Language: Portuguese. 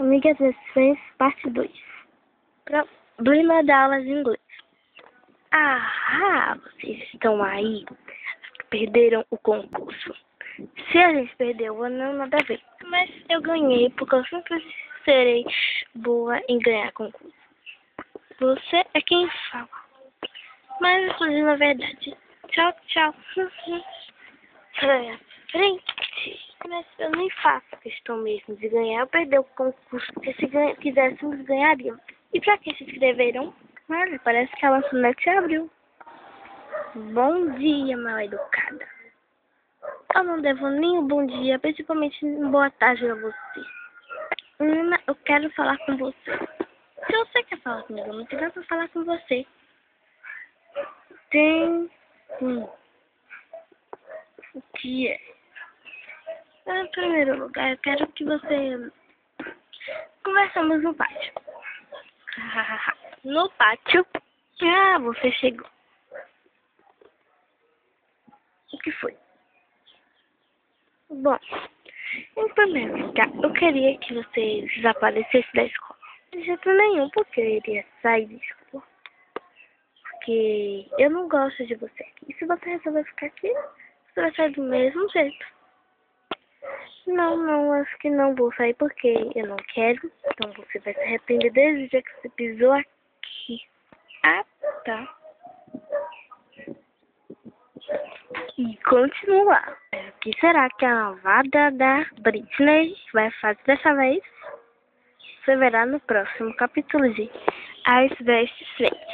Amigas Express, parte 2. Problema da aula de inglês. Ah, vocês estão aí. Perderam o concurso. Se a gente perdeu, não nada a ver. Mas eu ganhei, porque eu sempre serei boa em ganhar concurso. Você é quem fala. Mas inclusive na verdade. Tchau, tchau. Sai à frente. Mas eu nem faço questão mesmo de ganhar. Eu perdi o concurso, porque se quiséssemos ganharíamos. E pra que se inscreveram? Olha, parece que a lançonete abriu. Bom dia, mal educada. Eu não devo nem um bom dia, principalmente boa tarde a você. Menina, eu quero falar com você. Se você quer falar comigo, eu não tenho nada pra falar com você. Tem... O que é? Em primeiro lugar, eu quero que você... Conversamos no pátio. No pátio? Ah, você chegou. O que foi? Bom, em primeiro lugar, eu queria que você desaparecesse da escola. De jeito nenhum, porque eu iria sair da escola. Porque eu não gosto de você aqui. E se você resolver ficar aqui, você vai sair do mesmo jeito. Não, acho que não vou sair porque eu não quero. Então você vai se arrepender desde o dia que você pisou aqui. Ah, tá. E continuar. O que será que a malvada da Britney vai fazer dessa vez? Você verá no próximo capítulo de As Best Friends.